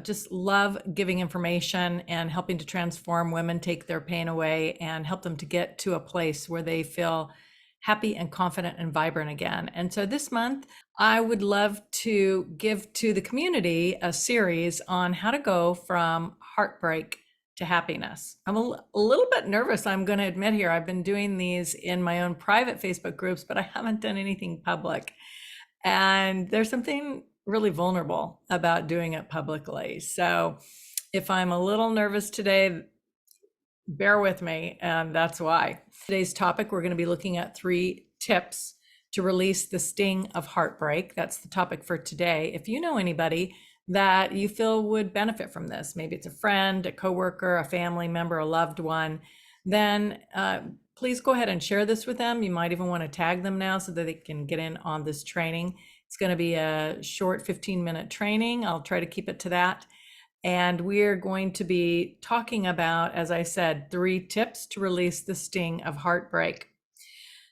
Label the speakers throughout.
Speaker 1: just love giving information and helping to transform women, take their pain away, and help them to get to a place where they feel happy and confident and vibrant again. And so this month, I would love to give to the community a series on how to go from heartbreak to happiness. I'm a little bit nervous, I'm going to admit here. I've been doing these in my own private Facebook groups, but I haven't done anything public. And there's something really vulnerable about doing it publicly. So if I'm a little nervous today, bear with me, and that's why. Today's topic, we're going to be looking at 3 tips to release the sting of heartbreak. That's the topic for today. If you know anybody that you feel would benefit from this, maybe it's a friend, a coworker, a family member, a loved one, then please go ahead and share this with them. You might even want to tag them now so that they can get in on this training. It's going to be a short 15-minute training. I'll try to keep it to that. And we're going to be talking about, as I said, 3 tips to release the sting of heartbreak.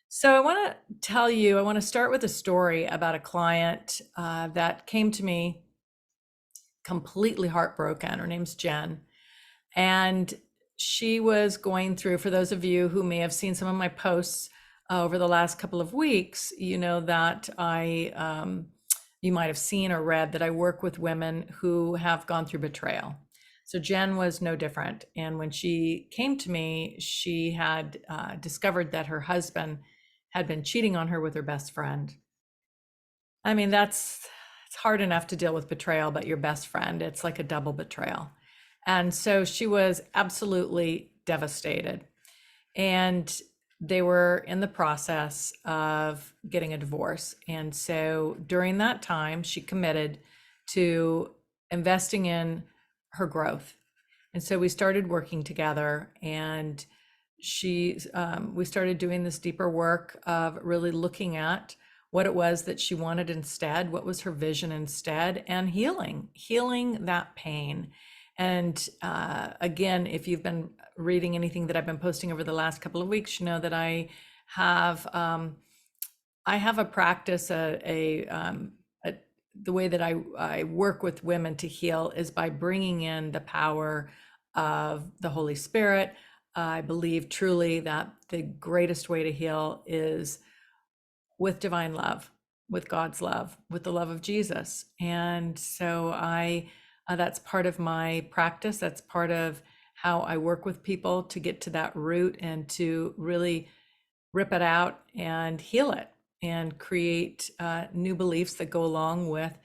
Speaker 1: So I want to start with a story about a client that came to me completely heartbroken. Her name's Jen. And she was going through, for those of you who may have seen some of my posts over the last couple of weeks, you know that you might have seen or read that I work with women who have gone through betrayal. So Jen was no different. And when she came to me, she had discovered that her husband had been cheating on her with her best friend. I mean, it's hard enough to deal with betrayal, but your best friend, it's like a double betrayal. And so she was absolutely devastated. And they were in the process of getting a divorce. And so during that time, she committed to investing in her growth. And so we started working together, and we started doing this deeper work of really looking at what it was that she wanted instead, what was her vision instead, and healing that pain. And again, if you've been reading anything that I've been posting over the last couple of weeks, you know that I have a practice, the way that I work with women to heal is by bringing in the power of the Holy Spirit. I believe truly that the greatest way to heal is with divine love, with God's love, with the love of Jesus. And so that's part of my practice. That's part of how I work with people to get to that root and to really rip it out and heal it and create new beliefs that go along with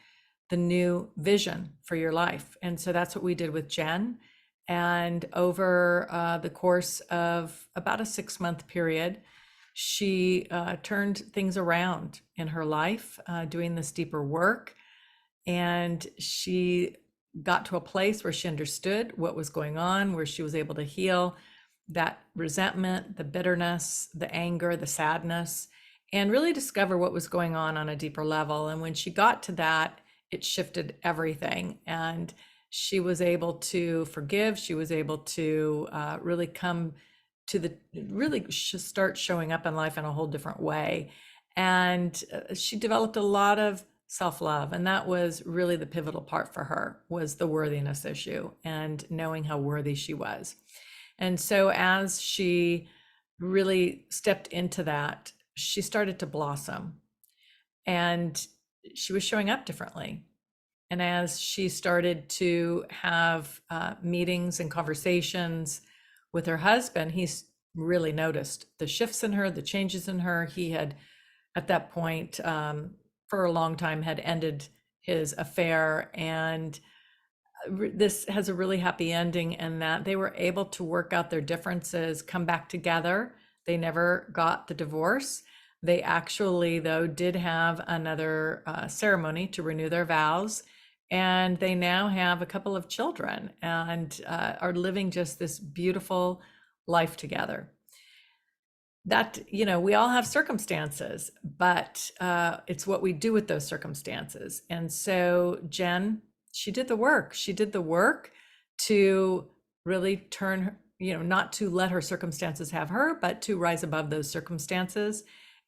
Speaker 1: the new vision for your life. And so that's what we did with Jen. And over the course of about a 6-month period, she turned things around in her life, doing this deeper work. And she got to a place where she understood what was going on, where she was able to heal that resentment, the bitterness, the anger, the sadness, and really discover what was going on a deeper level. And when she got to that, it shifted everything. And she was able to forgive. She was able to really come to start showing up in life in a whole different way. And she developed a lot of self-love, and that was really the pivotal part for her, was the worthiness issue and knowing how worthy she was. And so as she really stepped into that, she started to blossom, and she was showing up differently. And as she started to have meetings and conversations with her husband, he's really noticed the shifts in her, the changes in her. He had, at that point, for a long time, had ended his affair. And this has a really happy ending in that they were able to work out their differences, come back together. They never got the divorce. They actually, though, did have another ceremony to renew their vows. And they now have a couple of children and are living just this beautiful life together. That, you know, we all have circumstances, but it's what we do with those circumstances. And so Jen, she did the work. She did the work to really turn, you know, not to let her circumstances have her, but to rise above those circumstances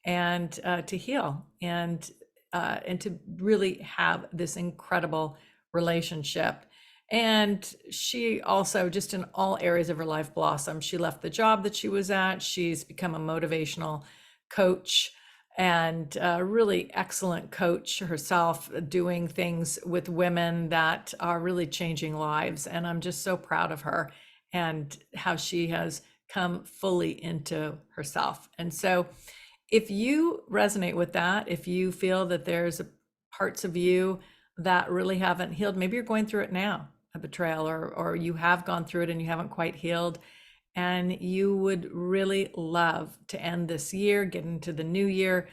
Speaker 1: and to heal and to really have this incredible relationship. And she also, just in all areas of her life, blossomed. She left the job that she was at. She's become a motivational coach and a really excellent coach herself, doing things with women that are really changing lives. And I'm just so proud of her and how she has come fully into herself. And so if you resonate with that, if you feel that there's parts of you that really haven't healed, maybe you're going through it now, a betrayal, or you have gone through it and you haven't quite healed, and you would really love to end this year, get into the new year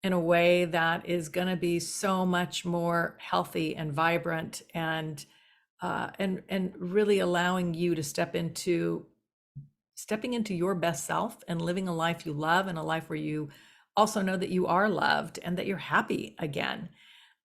Speaker 1: in a way that is going to be so much more healthy and vibrant, and really allowing you to stepping into your best self and living a life you love, and a life where you also know that you are loved and that you're happy again,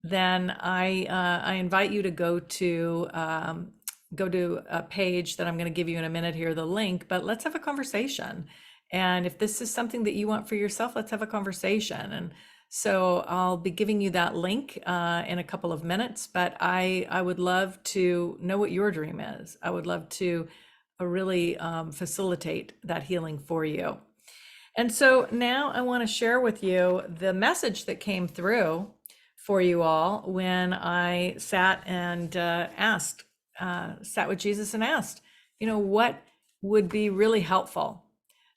Speaker 1: then I invite you to go to a page that I'm going to give you in a minute here, the link, but let's have a conversation. And if this is something that you want for yourself, let's have a conversation. And so I'll be giving you that link in a couple of minutes, but I would love to know what your dream is. I would love to really facilitate that healing for you. And so now I want to share with you the message that came through for you all when I sat and sat with Jesus and asked, what would be really helpful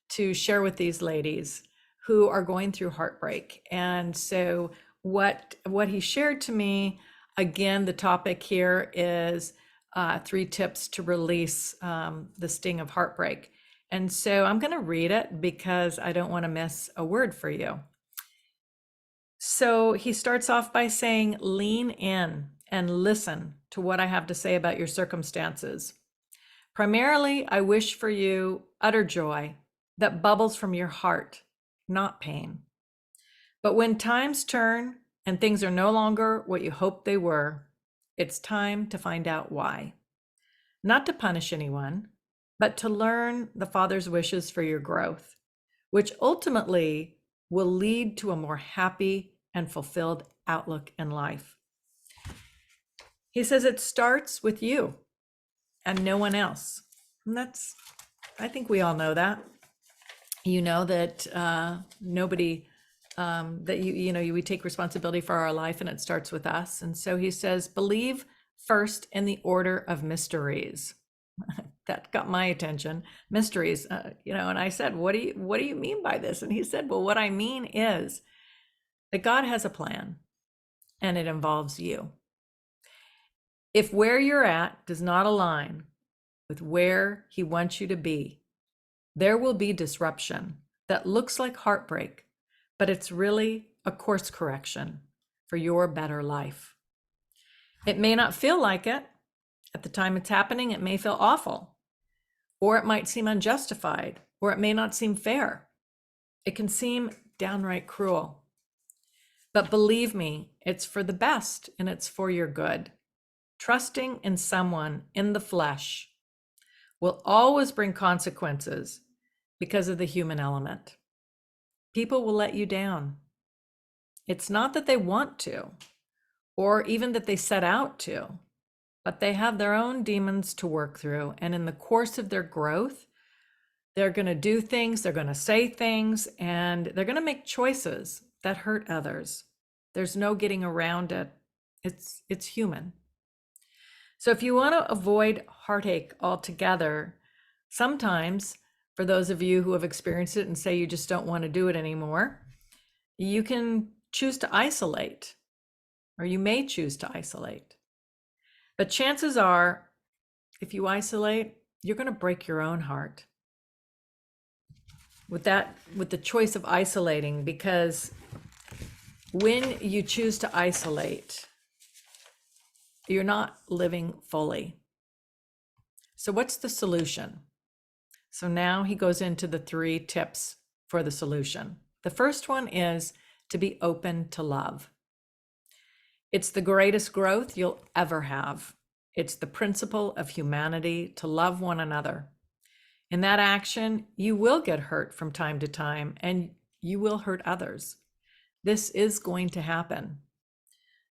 Speaker 1: to share with these ladies who are going through heartbreak. And so what he shared to me, again, the topic here is 3 tips to release the sting of heartbreak. And so I'm going to read it because I don't want to miss a word for you. So he starts off by saying, lean in and listen to what I have to say about your circumstances. Primarily, I wish for you utter joy that bubbles from your heart, not pain. But when times turn and things are no longer what you hoped they were, it's time to find out why. Not to punish anyone, but to learn the Father's wishes for your growth, which ultimately will lead to a more happy and fulfilled outlook in life. He says it starts with you and no one else. And I think we all know that. You know that nobody, that we take responsibility for our life and it starts with us. And so he says, believe first in the order of mysteries. That got my attention. Mysteries, and I said, what do you mean by this? And he said, well, what I mean is that God has a plan and it involves you. If where you're at does not align with where he wants you to be, there will be disruption that looks like heartbreak, but it's really a course correction for your better life. It may not feel like it. At the time it's happening, it may feel awful, or it might seem unjustified, or it may not seem fair. It can seem downright cruel. But believe me, it's for the best and it's for your good. Trusting in someone in the flesh will always bring consequences because of the human element. People will let you down. It's not that they want to, or even that they set out to, but they have their own demons to work through. And in the course of their growth, they're going to do things, they're going to say things, and they're going to make choices that hurt others. There's no getting around it. It's human. So if you want to avoid heartache altogether, sometimes for those of you who have experienced it and say you just don't want to do it anymore, you can choose to isolate, or you may choose to isolate. But chances are, if you isolate, you're going to break your own heart with the choice of isolating, because when you choose to isolate, you're not living fully. So what's the solution? So now he goes into the 3 tips for the solution. The first one is to be open to love. It's the greatest growth you'll ever have. It's the principle of humanity to love one another. In that action, you will get hurt from time to time, and you will hurt others. This is going to happen.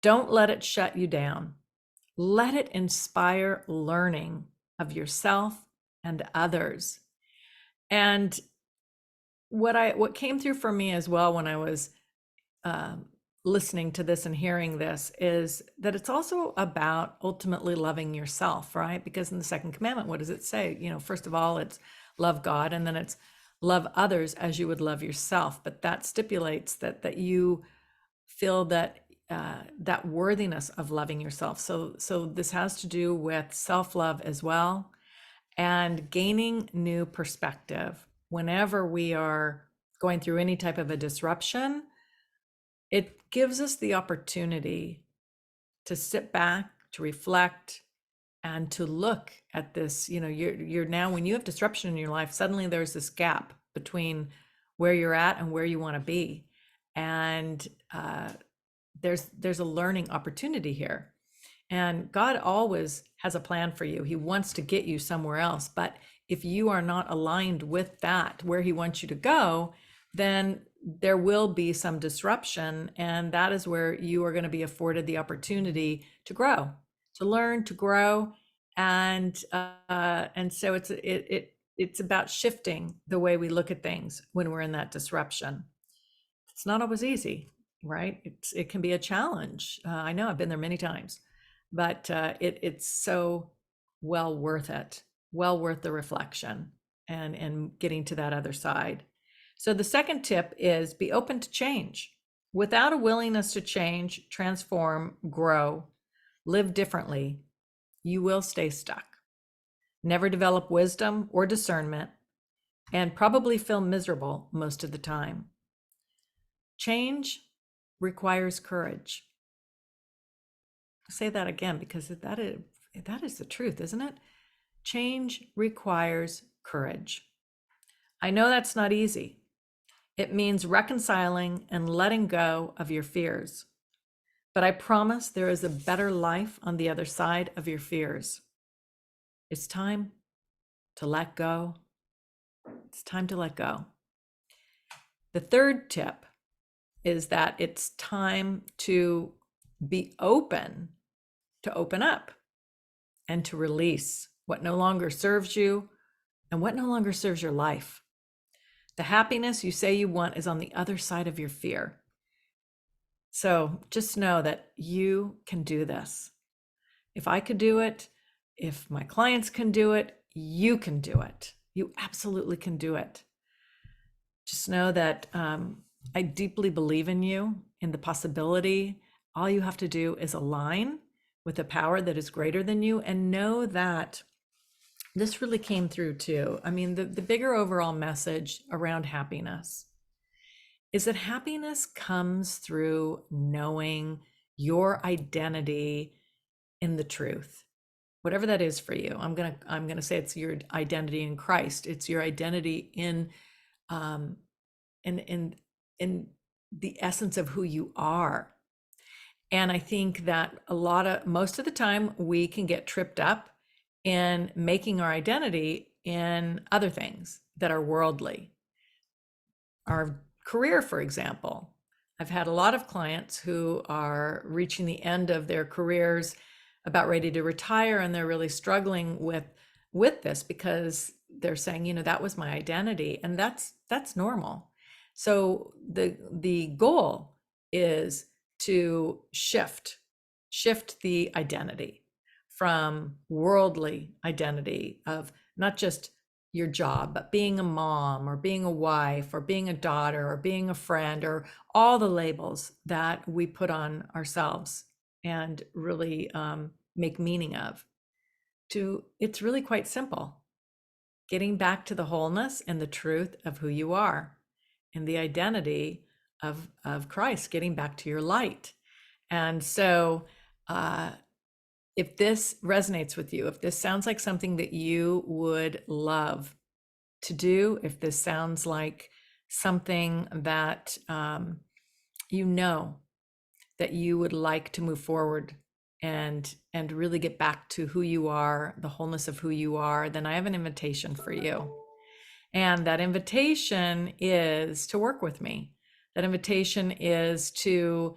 Speaker 1: Don't let it shut you down. Let it inspire learning of yourself and others. And what came through for me as well when I was um, listening to this and hearing this is that it's also about ultimately loving yourself, right? Because in the second commandment, what does it say? First of all, it's love God, and then it's love others as you would love yourself. But that stipulates that you feel that worthiness of loving yourself. So this has to do with self-love as well, and gaining new perspective. Whenever we are going through any type of a disruption, it gives us the opportunity to sit back, to reflect, and to look at this. You're now, when you have disruption in your life, suddenly there's this gap between where you're at and where you want to be. And there's a learning opportunity here. And God always has a plan for you. He wants to get you somewhere else. But if you are not aligned with that, where he wants you to go, then there will be some disruption. And that is where you are going to be afforded the opportunity to grow, to learn, to grow. And so it's about shifting the way we look at things when we're in that disruption. It's not always easy, right? It can be a challenge. I know I've been there many times, but it's so well worth it, well worth the reflection and getting to that other side. So the second tip is be open to change. Without a willingness to change, transform, grow, live differently, you will stay stuck. Never develop wisdom or discernment, and probably feel miserable most of the time. Change requires courage. I'll say that again because that is the truth, isn't it? Change requires courage. I know that's not easy. It means reconciling and letting go of your fears. But I promise there is a better life on the other side of your fears. It's time to let go. It's time to let go. The third tip is that it's time to be open, to open up and to release what no longer serves you and what no longer serves your life. The happiness you say you want is on the other side of your fear. So just know that you can do this. If I could do it, if my clients can do it, you can do it. You absolutely can do it. Just know that I deeply believe in you, in the possibility. All you have to do is align with a power that is greater than you, and know that this really came through too. I mean, the bigger overall message around happiness is that happiness comes through knowing your identity in the truth, whatever that is for you. I'm gonna say it's your identity in Christ. It's your identity in um, in the essence of who you are. And I think that most of the time we can get tripped up in making our identity in other things that are worldly. Our career, for example. I've had a lot of clients who are reaching the end of their careers, about ready to retire, and they're really struggling with this because they're saying, that was my identity, and that's normal. So the goal is to shift the identity from worldly identity of not just your job, but being a mom or being a wife or being a daughter or being a friend, or all the labels that we put on ourselves and really make meaning of. It's really quite simple. Getting back to the wholeness and the truth of who you are and the identity of Christ, getting back to your light. And so if this resonates with you, if this sounds like something that you would love to do, if this sounds like something that that you would like to move forward and really get back to who you are, the wholeness of who you are, then I have an invitation for you. And that invitation is to work with me. That invitation is to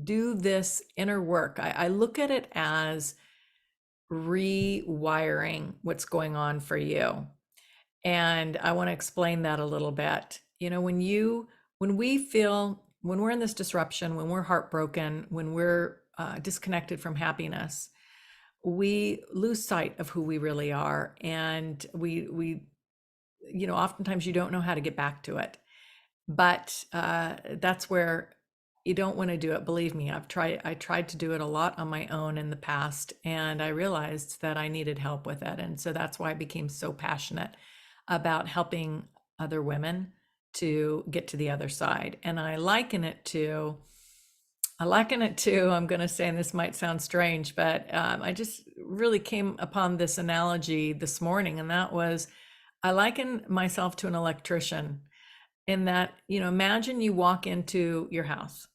Speaker 1: do this inner work. I look at it as rewiring what's going on for you. And I want to explain that a little bit. You know, when we're in this disruption, when we're heartbroken, when we're disconnected from happiness, we lose sight of who we really are. And oftentimes you don't know how to get back to it. But that's where you don't want to do it. Believe me, I tried to do it a lot on my own in the past, and I realized that I needed help with it. And so that's why I became so passionate about helping other women to get to the other side. And I'm going to say, and this might sound strange, but I just really came upon this analogy this morning, and that was I liken myself to an electrician in that, imagine you walk into your house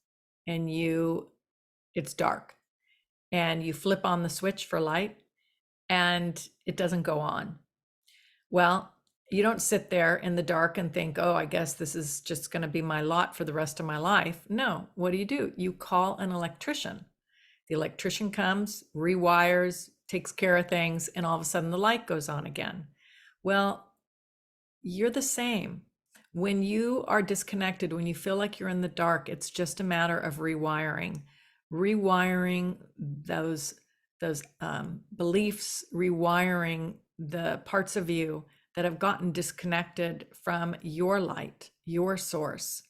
Speaker 1: and it's dark and you flip on the switch for light and it doesn't go on. Well, you don't sit there in the dark and think, oh, I guess this is just going to be my lot for the rest of my life. No, what do? You call an electrician. The electrician comes, rewires, takes care of things, and all of a sudden the light goes on again. Well, you're the same. When you are disconnected, when you feel like you're in the dark, it's just a matter of rewiring those beliefs, rewiring the parts of you that have gotten disconnected from your light, your source.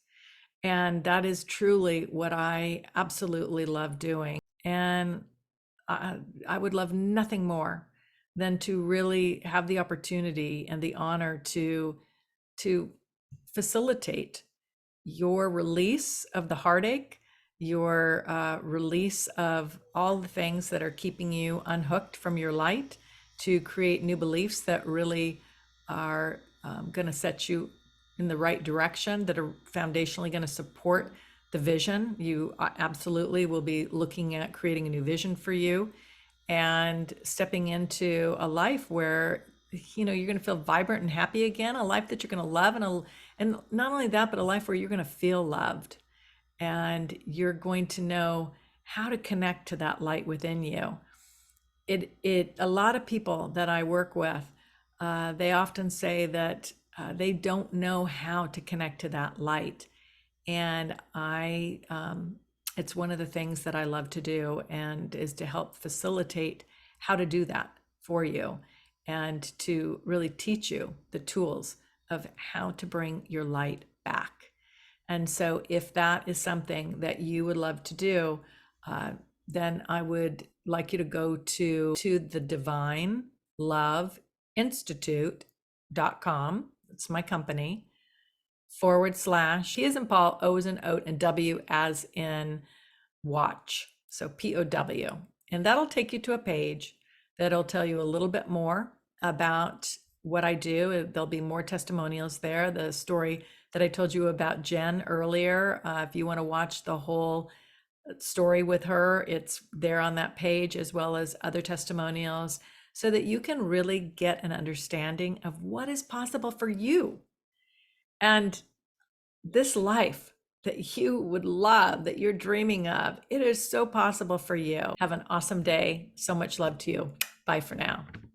Speaker 1: And that is truly what I absolutely love doing. And I would love nothing more than to really have the opportunity and the honor to facilitate your release of the heartache, your release of all the things that are keeping you unhooked from your light, to create new beliefs that really are going to set you in the right direction, that are foundationally going to support the vision. You absolutely will be looking at creating a new vision for you and stepping into a life where you're going to feel vibrant and happy again, a life that you're going to love, and not only that, but a life where you're going to feel loved, and you're going to know how to connect to that light within you. A lot of people that I work with, they often say that they don't know how to connect to that light, and it's one of the things that I love to do, and is to help facilitate how to do that for you, and to really teach you the tools of how to bring your light back. And so if that is something that you would love to do, then I would like you to go to the divineloveinstitute.com. It's my company, / P as in Paul, O as in oat, and W as in watch. So POW. And that'll take you to a page that'll tell you a little bit more about what I do. There'll be more testimonials there. The story that I told you about Jen earlier, if you want to watch the whole story with her, it's there on that page, as well as other testimonials, so that you can really get an understanding of what is possible for you. And this life that you would love, that you're dreaming of, it is so possible for you. Have an awesome day. So much love to you. Bye for now.